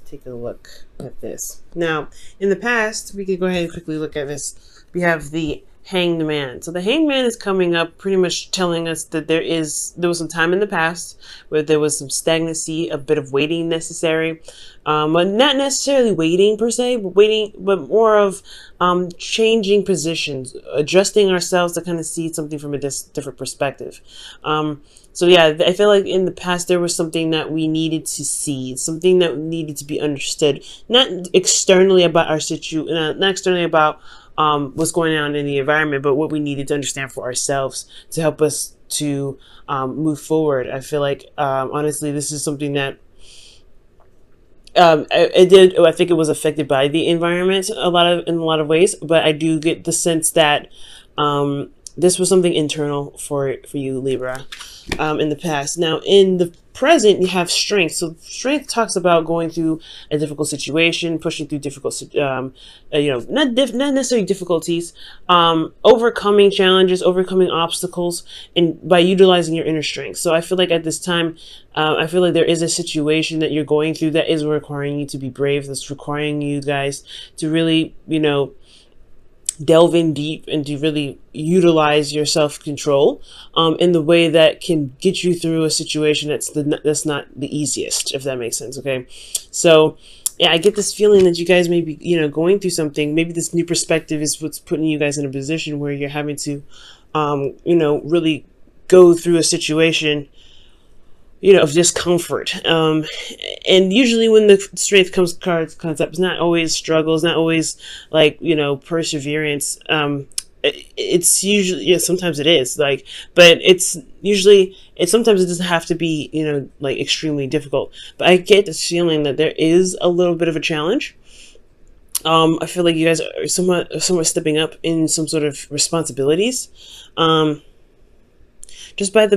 take a look at this. Now, in the past, we could go ahead and quickly look at this. We have the Hanged Man. So the Hanged Man is coming up, pretty much telling us that there was some time in the past where there was some stagnancy, a bit of waiting necessary, but not necessarily waiting per se, but more of changing positions, adjusting ourselves to kind of see something from a different perspective. So yeah, I feel like in the past there was something that we needed to see, something that needed to be understood, not externally about our not externally about what's going on in the environment, but what we needed to understand for ourselves to help us to move forward. I feel like honestly, this is something that I think it was affected by the environment in a lot of ways, but I do get the sense that this was something internal for you, Libra, in the past. Now, in the present, you have strength. So strength talks about going through a difficult situation, pushing through difficult, not necessarily difficulties, overcoming challenges, overcoming obstacles, and by utilizing your inner strength. So I feel like at this time, I feel like there is a situation that you're going through that is requiring you to be brave. That's requiring you guys to really, delve in deep and to really utilize your self-control in the way that can get you through a situation that's not the easiest, if that makes sense. Okay, so yeah, I get this feeling that you guys may be going through something. Maybe this new perspective is what's putting you guys in a position where you're having to really go through a situation of discomfort. And usually when the strength comes up, it's not always struggles, not always like, perseverance. It's usually, sometimes it is but sometimes it doesn't have to be, extremely difficult. But I get this feeling that there is a little bit of a challenge. I feel like you guys are somewhat stepping up in some sort of responsibilities. Just by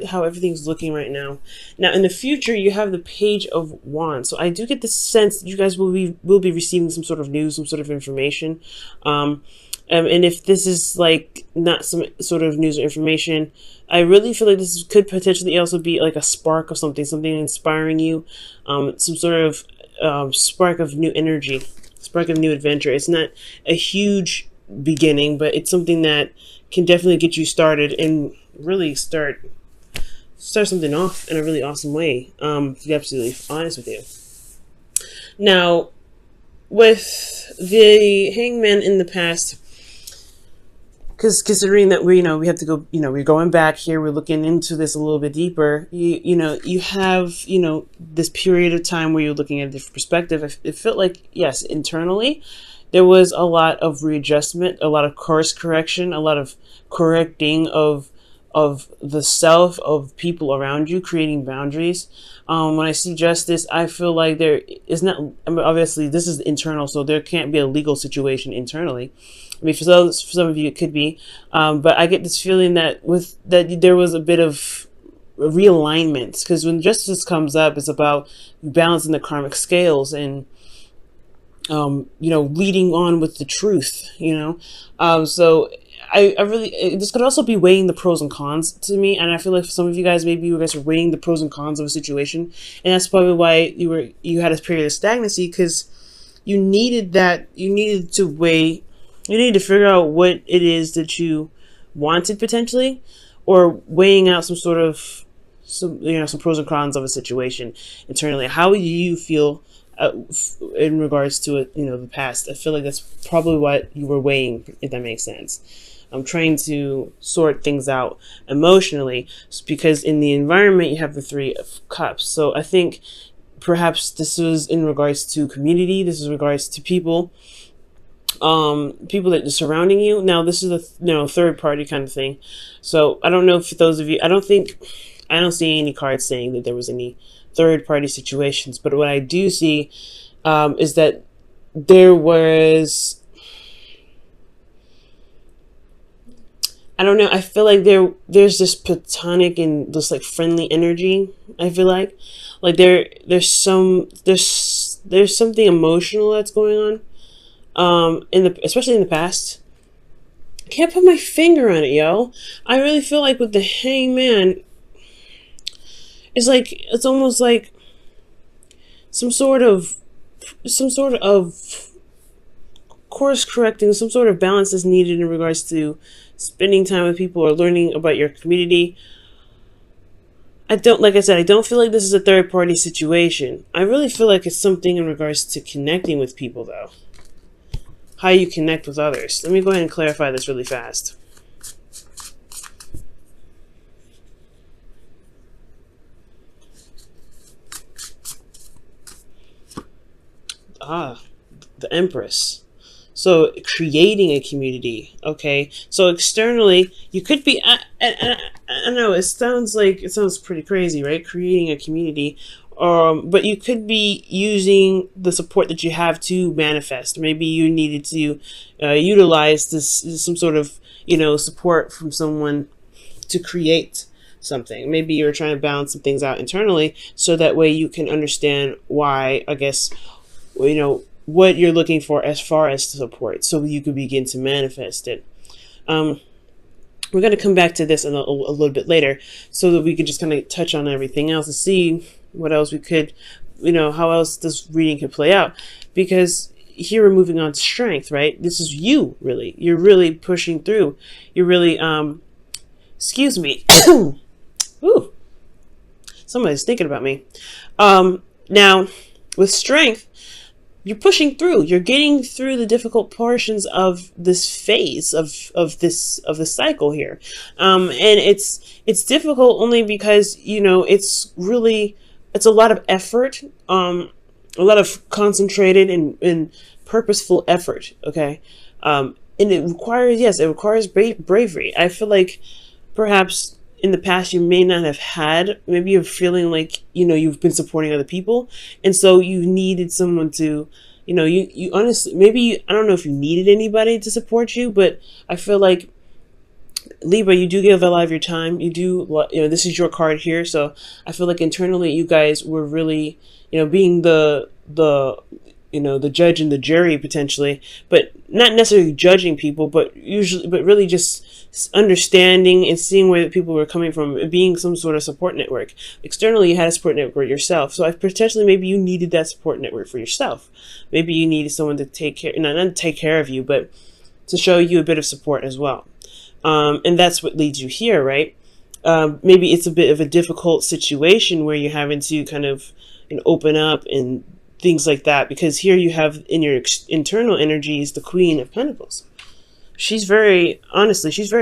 how everything's looking right now. Now, in the future, you have the Page of Wands. So I do get the sense that you guys will be receiving some sort of news, some sort of information. And if this is like not some sort of news or information, I really feel like this could potentially also be like a spark of something inspiring you, some sort of spark of new energy, spark of new adventure. It's not a huge beginning, but it's something that can definitely get you started and really start something off in a really awesome way, to be absolutely honest with you. Now, with the Hangman in the past, because considering that we have to go, we're going back here, we're looking into this a little bit deeper, you have this period of time where you're looking at a different perspective. It felt like, yes, internally there was a lot of readjustment, a lot of course correction, a lot of correcting of the self, of people around you, creating boundaries. When I see justice, I feel like there is not, obviously this is internal, so there can't be a legal situation internally. I mean, for some of you it could be, but I get this feeling that there was a bit of realignment, because when justice comes up, it's about balancing the karmic scales and leading on with the truth, so I really, this could also be weighing the pros and cons to me. And I feel like for some of you guys, maybe you guys are weighing the pros and cons of a situation. And that's probably why you had a period of stagnancy, because you needed to figure out what it is that you wanted potentially, or weighing out some pros and cons of a situation internally. How do you feel in regards to it, the past? I feel like that's probably what you were weighing, if that makes sense. I'm trying to sort things out emotionally, because in the environment you have the Three of Cups. So I think perhaps this was in regards to community. This is in regards to people that are surrounding you. Now this is a third party kind of thing. So I don't know if those of you, I don't see any cards saying that there was any third party situations, but what I do see is that there was, I don't know, I feel like there's this platonic and this like friendly energy. I feel like there's something emotional that's going on, especially in the past. I can't put my finger on it, yo. I really feel like with the Hangman, it's almost like some sort of course correcting, some sort of balance is needed in regards to spending time with people or learning about your community. Like I said, I don't feel like this is a third party situation. I really feel like it's something in regards to connecting with people, though. How you connect with others. Let me go ahead and clarify this really fast. The Empress. So creating a community, okay? So externally, you could be, I know it sounds pretty crazy, right? Creating a community, but you could be using the support that you have to manifest. Maybe you needed to utilize some sort of, support from someone to create something. Maybe you're trying to balance some things out internally, so that way you can understand why, I guess, what you're looking for as far as support, so you can begin to manifest it. We're going to come back to this in a little bit later, so that we can just kind of touch on everything else and see what else we could, how else this reading could play out. Because here we're moving on to strength, right? This is you, really. You're really pushing through. You're really, excuse me. Ooh, somebody's thinking about me. Now, with strength, you're pushing through. You're getting through the difficult portions of this phase of this cycle here, and it's difficult only because it's a lot of effort, a lot of concentrated and purposeful effort. Okay, and it requires bravery. I feel like perhaps in the past you may not have had, maybe you're feeling like you've been supporting other people, and so you needed someone to you honestly, maybe I don't know if you needed anybody to support you, but I feel like Libra, you do give a lot of your time. You do, this is your card here, so I feel like internally you guys were really being the judge and the jury potentially, but not necessarily judging people, but really just understanding and seeing where people were coming from, being some sort of support network. Externally, you had a support network yourself, so potentially maybe you needed that support network for yourself. Maybe you needed someone to take care, not to take care of you, but to show you a bit of support as well. And that's what leads you here, right? Maybe it's a bit of a difficult situation where you're having to kind of open up and things like that, because here you have in your internal energies the Queen of Pentacles. She's very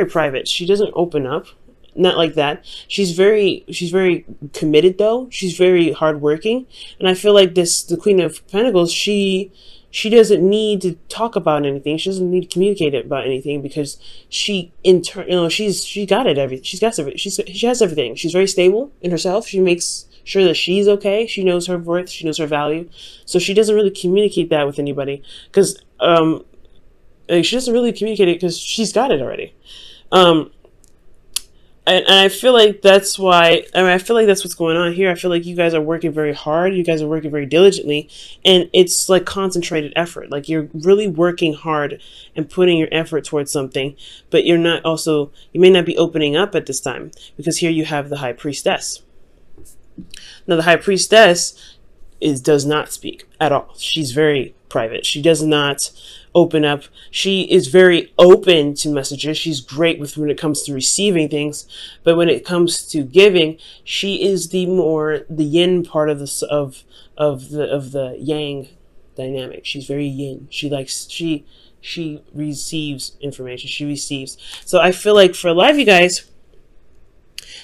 private. She doesn't open up, not like that. She's very committed though. She's very hardworking, and I feel like the Queen of Pentacles, she doesn't need to talk about anything. She doesn't need to communicate about anything, because she got it. She has everything. She's very stable in herself. She makes sure that she's okay. She knows her worth. She knows her value. So she doesn't really communicate that with anybody, because she doesn't really communicate it because she's got it already. And I feel like that's why. I feel like that's what's going on here. I feel like you guys are working very hard. You guys are working very diligently, and it's like concentrated effort. Like you're really working hard and putting your effort towards something, but you may not be opening up at this time, because here you have the High Priestess. Now, the High Priestess does not speak at all. She's very private. She does not open up. She is very open to messages. She's great when it comes to receiving things, but when it comes to giving, she is the yin part of the yang dynamic. She's very yin. She receives information. She receives. So I feel like for a lot of you guys,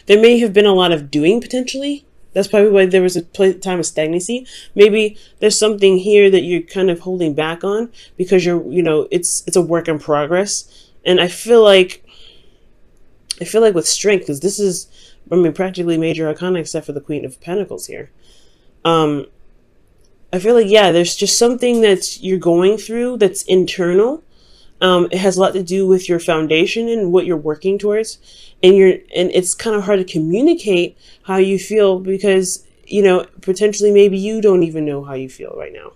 there may have been a lot of doing potentially. That's probably why there was a time of stagnancy. Maybe there's something here that you're kind of holding back on, because it's a work in progress. And I feel like with strength, because this is, practically major arcana except for the Queen of Pentacles here. I feel like, there's just something that you're going through that's internal. It has a lot to do with your foundation and what you're working towards, and it's kind of hard to communicate how you feel, because potentially maybe you don't even know how you feel right now.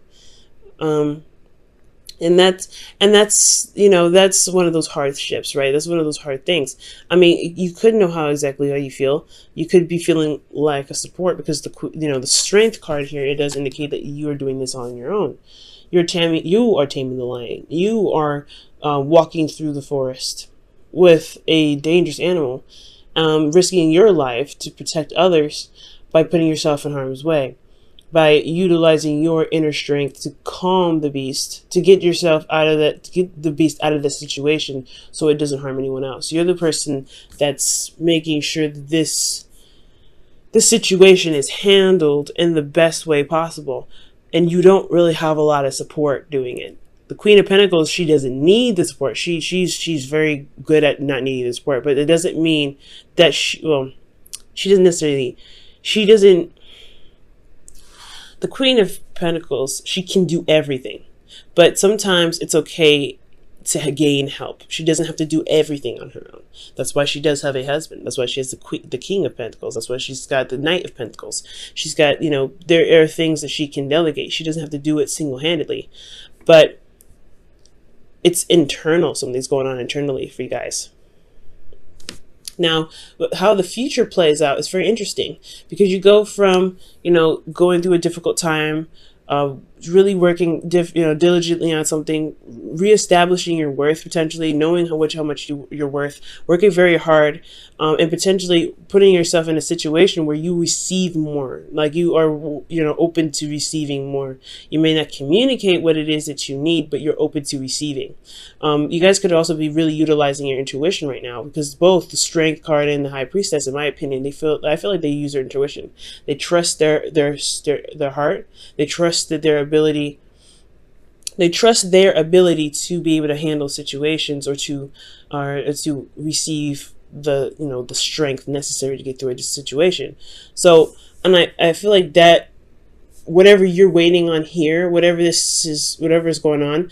And that's you know, that's one of those hardships, right? That's one of those hard things. I mean, you could know how exactly how you feel. You could be feeling like a support, because the strength card here, it does indicate that you are doing this on your own. You are taming the lion. You are walking through the forest with a dangerous animal, risking your life to protect others by putting yourself in harm's way, by utilizing your inner strength to calm the beast, to get yourself out of that, to get the beast out of the situation so it doesn't harm anyone else. You're the person that's making sure that this situation is handled in the best way possible, and you don't really have a lot of support doing it. The Queen of Pentacles, she doesn't need the support. She's very good at not needing the support, but it doesn't mean that she doesn't necessarily, she doesn't, the Queen of Pentacles, she can do everything, but sometimes it's okay to gain help. She doesn't have to do everything on her own. That's why she does have a husband. That's why she has the King of Pentacles. That's why she's got the Knight of Pentacles. She's got, there are things that she can delegate. She doesn't have to do it single-handedly, but it's internal. Something's going on internally for you guys. Now, how the future plays out is very interesting, because you go from, going through a difficult time, really working, diligently on something, reestablishing your worth, potentially knowing how much you're worth, working very hard, and potentially putting yourself in a situation where you receive more, like you are, open to receiving more. You may not communicate what it is that you need, but you're open to receiving. You guys could also be really utilizing your intuition right now, because both the Strength card and the High Priestess, in my opinion, I feel like they use their intuition. They trust their heart. They trust that their ability to be able to handle situations, or to receive the strength necessary to get through a situation. So, and I feel like that whatever you're waiting on here, whatever is going on,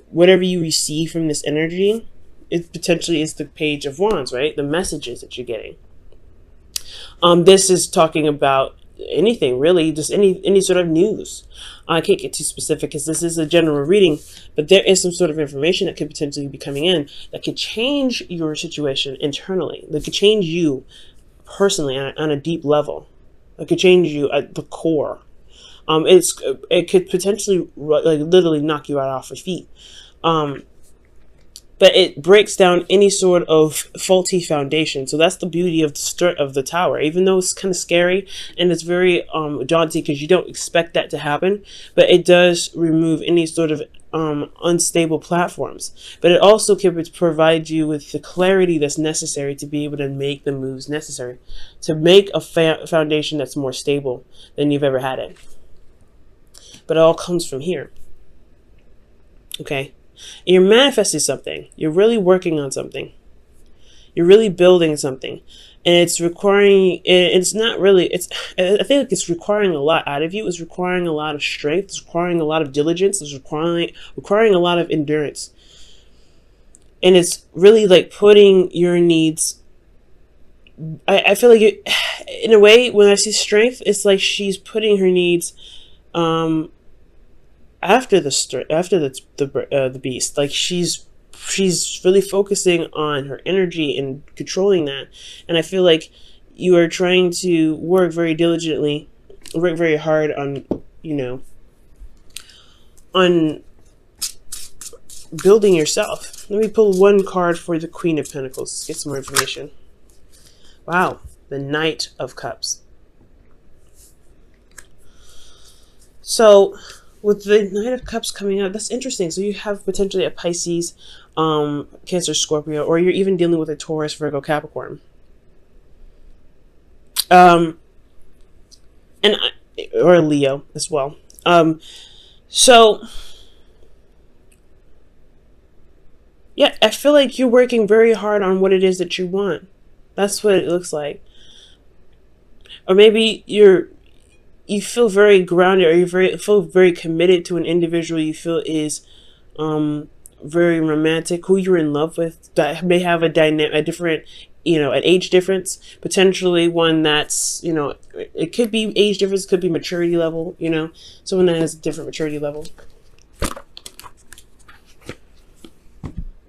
whatever you receive from this energy, it potentially is the Page of Wands, right? The messages that you're getting. This is talking about anything, really, just any sort of news. I can't get too specific because this is a general reading, but there is some sort of information that could potentially be coming in that could change your situation internally. That could change you personally on a deep level. It could change you at the core. It could potentially literally knock you out off your feet. But it breaks down any sort of faulty foundation. So that's the beauty of the Tower. Even though it's kind of scary and it's very daunting, because you don't expect that to happen, but it does remove any sort of unstable platforms. But it also can provide you with the clarity that's necessary to be able to make the moves necessary to make a foundation that's more stable than you've ever had it. But it all comes from here. Okay? And you're manifesting something. You're really working on something. You're really building something. And it's requiring, it's not really, I think it's requiring a lot out of you. It's requiring a lot of strength. It's requiring a lot of diligence. It's requiring a lot of endurance. And it's really like putting your needs, I feel like in a way, when I see strength, it's like she's putting her needs, after the beast. Like she's really focusing on her energy and controlling that. And I feel like you are trying to work very diligently, work very hard on, on building yourself. Let me pull one card for the Queen of Pentacles. Let's get some more information. Wow, the Knight of Cups. So with the Knight of Cups coming out, that's interesting. So you have potentially a Pisces, Cancer, Scorpio, or you're even dealing with a Taurus, Virgo, Capricorn. Or a Leo as well. So yeah, I feel like you're working very hard on what it is that you want. That's what it looks like. Or maybe you feel very grounded, or you feel very committed to an individual you feel is very romantic, who you're in love with, that may have a different, an age difference, potentially one that's, it could be age difference, could be maturity level, someone that has a different maturity level.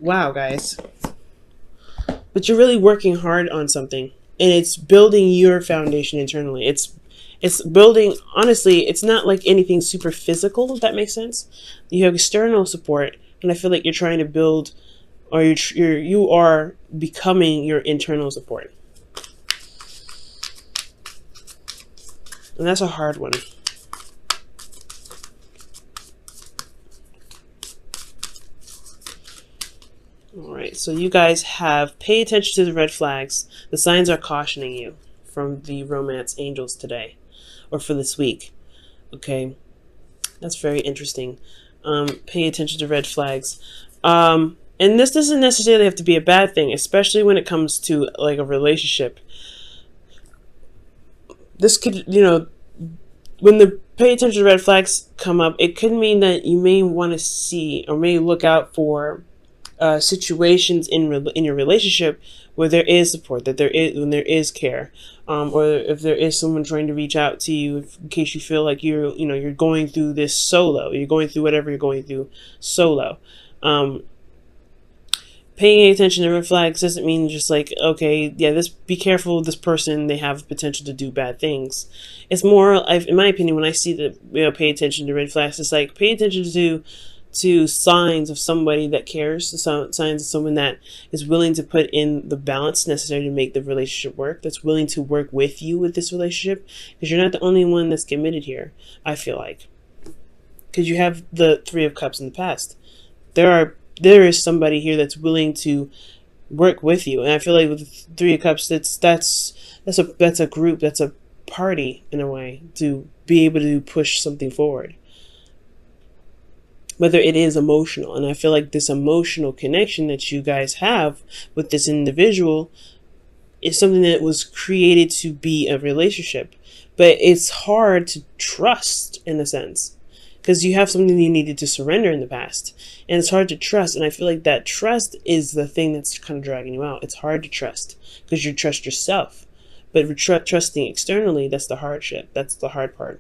Wow, guys. But you're really working hard on something, and it's building your foundation internally. It's building, honestly, it's not like anything super physical, if that makes sense. You have external support, and I feel like you're trying to build, or you are becoming your internal support. And that's a hard one. All right, so you guys have pay attention to the red flags. The signs are cautioning you from the romance angels today, or for this week. Okay, that's very interesting. Pay attention to red flags. And this doesn't necessarily have to be a bad thing, especially when it comes to like a relationship. This could, when the pay attention to red flags come up, it could mean that you may want to see or may look out for situations in your relationship where there is support, when there is care, or if there is someone trying to reach out to you, in case you feel like you're going through this solo, you're going through whatever you're going through solo. Paying attention to red flags doesn't mean just like, okay, yeah, be careful with this person, they have potential to do bad things. It's more, in my opinion, when I see that, pay attention to red flags, it's like pay attention to signs of somebody that cares, signs of someone that is willing to put in the balance necessary to make the relationship work, that's willing to work with you with this relationship, because you're not the only one that's committed here, I feel like. Because you have the Three of Cups in the past. There is somebody here that's willing to work with you, and I feel like with the Three of Cups, that's a group, that's a party in a way, to be able to push something forward. Whether it is emotional, and I feel like this emotional connection that you guys have with this individual is something that was created to be a relationship, but it's hard to trust in a sense, because you have something you needed to surrender in the past, and it's hard to trust. And I feel like that trust is the thing that's kind of dragging you out. It's hard to trust because you trust yourself, but trusting externally, that's the hardship. That's the hard part.